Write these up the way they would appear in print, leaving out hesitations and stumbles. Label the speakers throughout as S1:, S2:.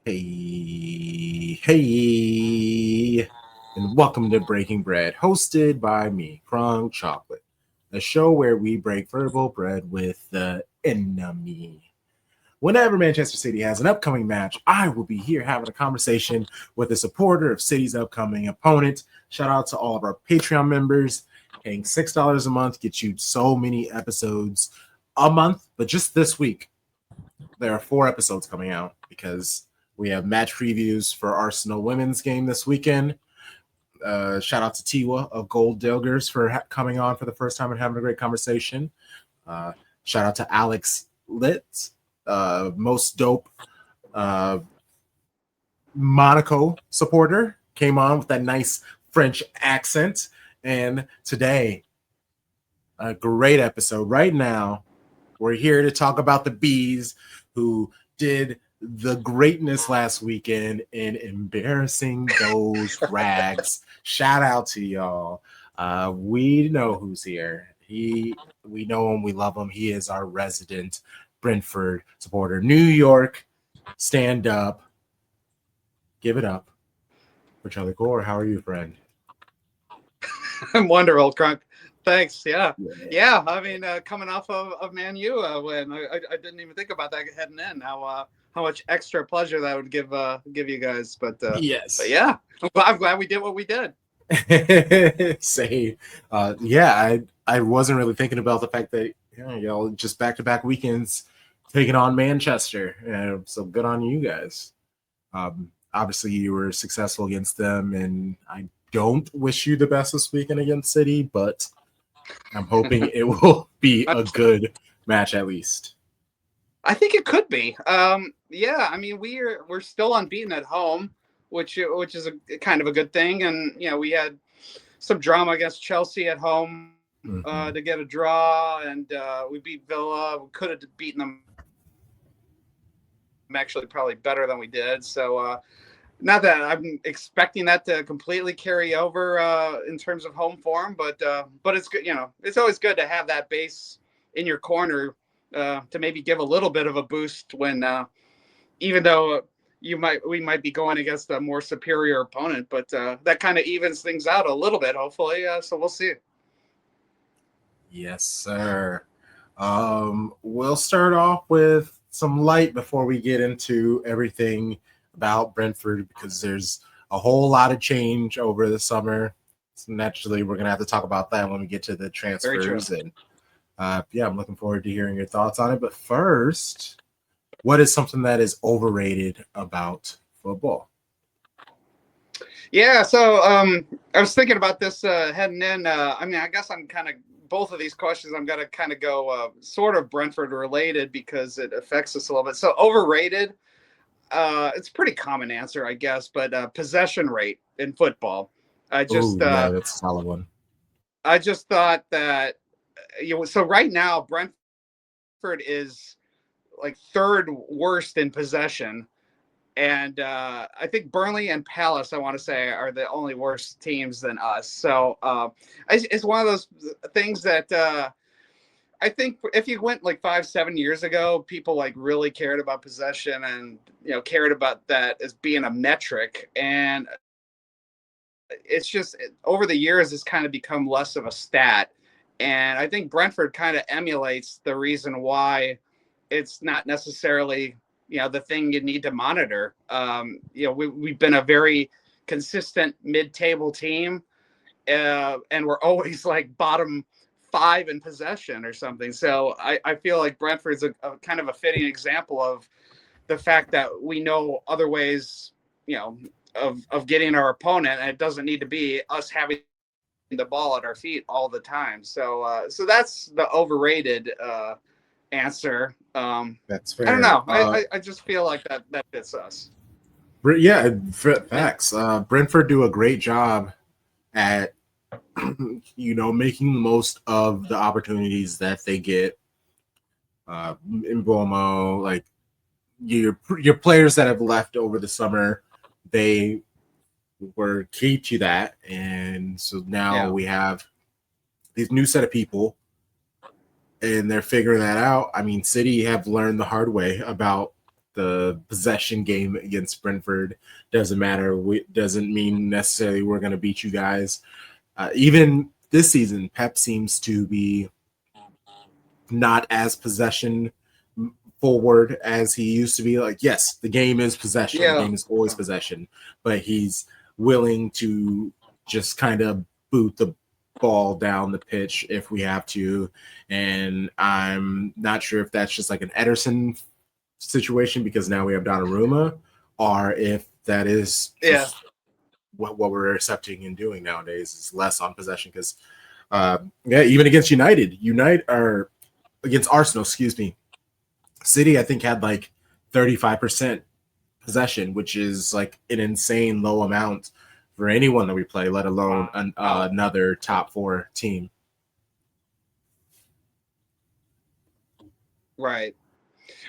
S1: Hey, and welcome to Breaking Bread, hosted by me, CrunkChocolate, a show where we break verbal bread with the enemy. Whenever Manchester City has an upcoming match, I will be here having a conversation with a supporter of City's upcoming opponent. Shout out to all of our Patreon members. Paying $6 a month gets you so many episodes a month, but just this week, there are 4 episodes coming out because we have match previews for Arsenal women's game this weekend. Shout out to Tiwa of Gold Dilgers for coming on for the first time and having a great conversation. Shout out to Alex Litz, most dope Monaco supporter, came on with that nice French accent. And today, a great episode. Right now, we're here to talk about the Bees who did the greatness last weekend in embarrassing those rags. Shout out to y'all. We know who's here. We know him. We love him. He is our resident Brentford supporter. New York, stand up. Give it up for Charlie Corr. How are you, friend?
S2: I'm wonderful, Crunk. Thanks. Yeah. I mean, coming off of Man U win, I didn't even think about that heading in. How much extra pleasure that would give you guys. But
S1: yes.
S2: But yeah, I'm glad we did what we did.
S1: Say, I wasn't really thinking about the fact that y'all just back-to-back weekends taking on Manchester. So good on you guys. Obviously, you were successful against them, and I don't wish you the best this weekend against City, but I'm hoping it will be a good match at least.
S2: I think it could be. Yeah, I mean we're still unbeaten at home, which is a kind of a good thing. And we had some drama against Chelsea at home to get a draw, and we beat Villa. We could have beaten them actually probably better than we did. So not that I'm expecting that to completely carry over in terms of home form, but it's good. It's always good to have that base in your corner to maybe give a little bit of a boost when, even though we might be going against a more superior opponent, but that kind of evens things out a little bit, hopefully. So we'll see.
S1: Yes, sir. We'll start off with some light before we get into everything about Brentford, because there's a whole lot of change over the summer. So naturally, we're going to have to talk about that when we get to the transfers. And I'm looking forward to hearing your thoughts on it. But first, what is something that is overrated about football?
S2: Yeah, so I was thinking about this heading in. I mean, I guess I'm kind of both of these questions. I'm going to kind of go sort of Brentford related because it affects us a little bit. So overrated. It's a pretty common answer, I guess, but possession rate in football.
S1: That's a solid one.
S2: I just thought that so right now Brentford is like third worst in possession, and I think Burnley and Palace, I want to say, are the only worse teams than us. So it's one of those things that I think if you went like 5-7 years ago, people like really cared about possession and cared about that as being a metric, and it's just over the years it's kind of become less of a stat. And I think Brentford kind of emulates the reason why it's not necessarily the thing you need to monitor. We've been a very consistent mid-table team, and we're always like bottom 5 in possession or something. So I feel like Brentford's a kind of a fitting example of the fact that we know other ways, of getting our opponent, and it doesn't need to be us having the ball at our feet all the time. So that's the overrated answer.
S1: That's fair.
S2: I don't know. I just feel like that fits us.
S1: Yeah, facts. Brentford do a great job at making the most of the opportunities that they get. In Bomo, like your players that have left over the summer, they were key to that, and so now we have these new set of people, and they're figuring that out. I mean, City have learned the hard way about the possession game against Brentford. Doesn't matter. Doesn't mean necessarily we're going to beat you guys. Even this season, Pep seems to be not as possession forward as he used to be. Like, yes, the game is possession.
S2: Yeah.
S1: The game is always possession, but he's willing to just kind of boot the ball down the pitch if we have to. And I'm not sure if that's just like an Ederson situation because now we have Donnarumma, or if that is just what we're accepting and doing nowadays is less on possession. Because even against against Arsenal, excuse me, City I think had like 35% possession, which is like an insane low amount for anyone that we play, let alone another top 4 team.
S2: Right.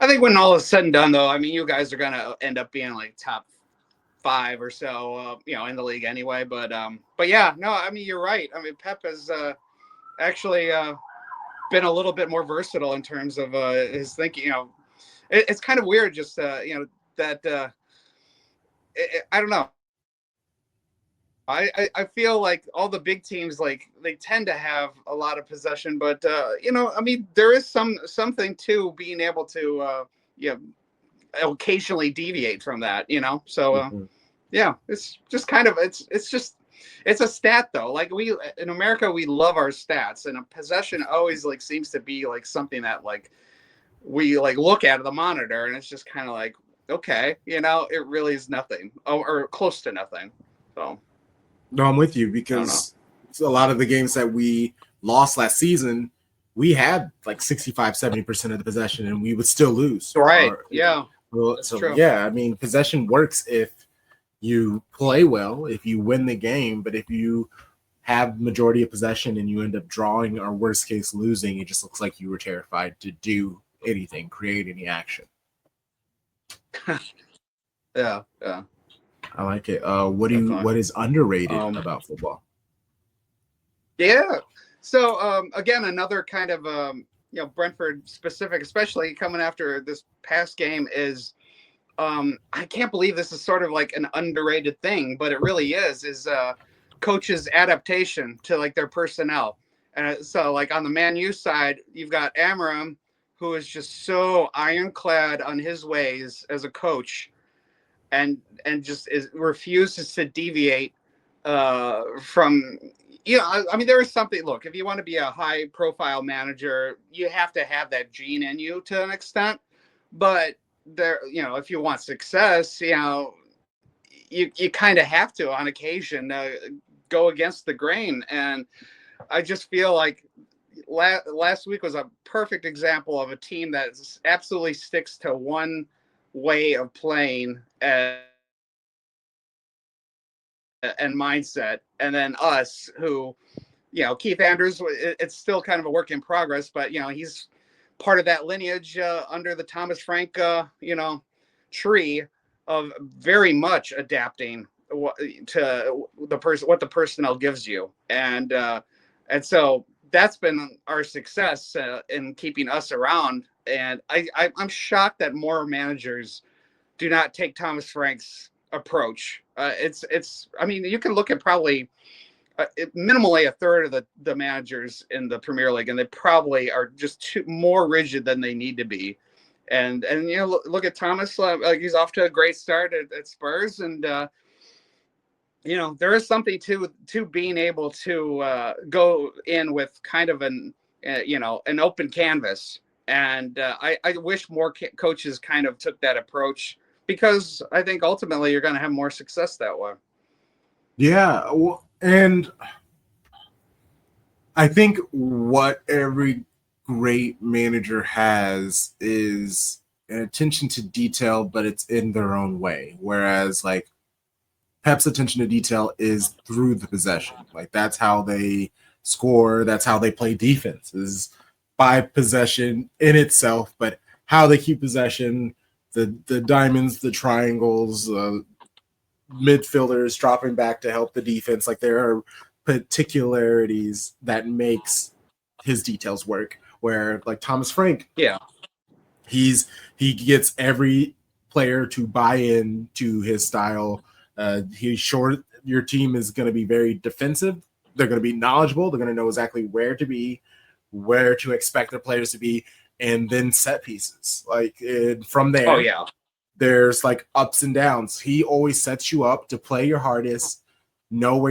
S2: I think when all is said and done, though, I mean, you guys are going to end up being like top 5 or so, in the league anyway. But yeah, no, I mean, you're right. I mean, Pep has actually been a little bit more versatile in terms of his thinking. It's kind of weird, just that I don't know. I feel like all the big teams, like, they tend to have a lot of possession, but I mean, there is something to being able to occasionally deviate from that, so yeah, it's just kind of it's a stat though. Like, we in America, we love our stats, and a possession always like seems to be like something that like we like look at the monitor, and it's just kind of like, okay, it really is nothing, or close to nothing. So
S1: no, I'm with you, because a lot of the games that we lost last season, we had like 65-70% of the possession and we would still lose.
S2: Right. Yeah.
S1: So
S2: true.
S1: yeah, I mean, possession works if you play well, if you win the game, but if you have majority of possession and you end up drawing or worst case losing, it just looks like you were terrified to do anything, create any action.
S2: Yeah.
S1: I like it. What is underrated about football?
S2: Yeah. So again, another kind of Brentford specific, especially coming after this past game, is I can't believe this is sort of like an underrated thing, but it really is coaches' adaptation to like their personnel. And so like on the Man U side, you've got Amram, who is just so ironclad on his ways as a coach, and just refuses to deviate from. I mean, there is something. Look, if you want to be a high-profile manager, you have to have that gene in you to an extent. But if you want success, you kind of have to on occasion go against the grain. And I just feel like last week was a perfect example of a team that absolutely sticks to one way of playing and mindset, and then us, who, Keith Andrews, it's still kind of a work in progress, but he's part of that lineage under the Thomas Frank tree of very much adapting to what the personnel gives you, and so that's been our success in keeping us around. And I'm shocked that more managers do not take Thomas Frank's approach. I mean, you can look at probably minimally a third of the managers in the Premier League, and they probably are just more rigid than they need to be. And look at Thomas. He's off to a great start at Spurs, and there is something to being able to go in with kind of an open canvas. And I wish more coaches kind of took that approach, because I think ultimately you're going to have more success that way.
S1: Yeah, and I think what every great manager has is an attention to detail, but it's in their own way. Whereas like Pep's attention to detail is through the possession. Like, that's how they score. That's how they play defense, is by possession in itself, but how they keep possession, the diamonds, the triangles, midfielders dropping back to help the defense. Like, there are particularities that makes his details work. Where like Thomas Frank,
S2: Yeah,
S1: he gets every player to buy in to his style. He's sure your team is going to be very defensive. They're going to be knowledgeable. They're going to know exactly where to be, where to expect their players to be, and then set pieces. Like from there,
S2: Oh yeah,
S1: there's like ups and downs. He always sets you up to play your hardest, know where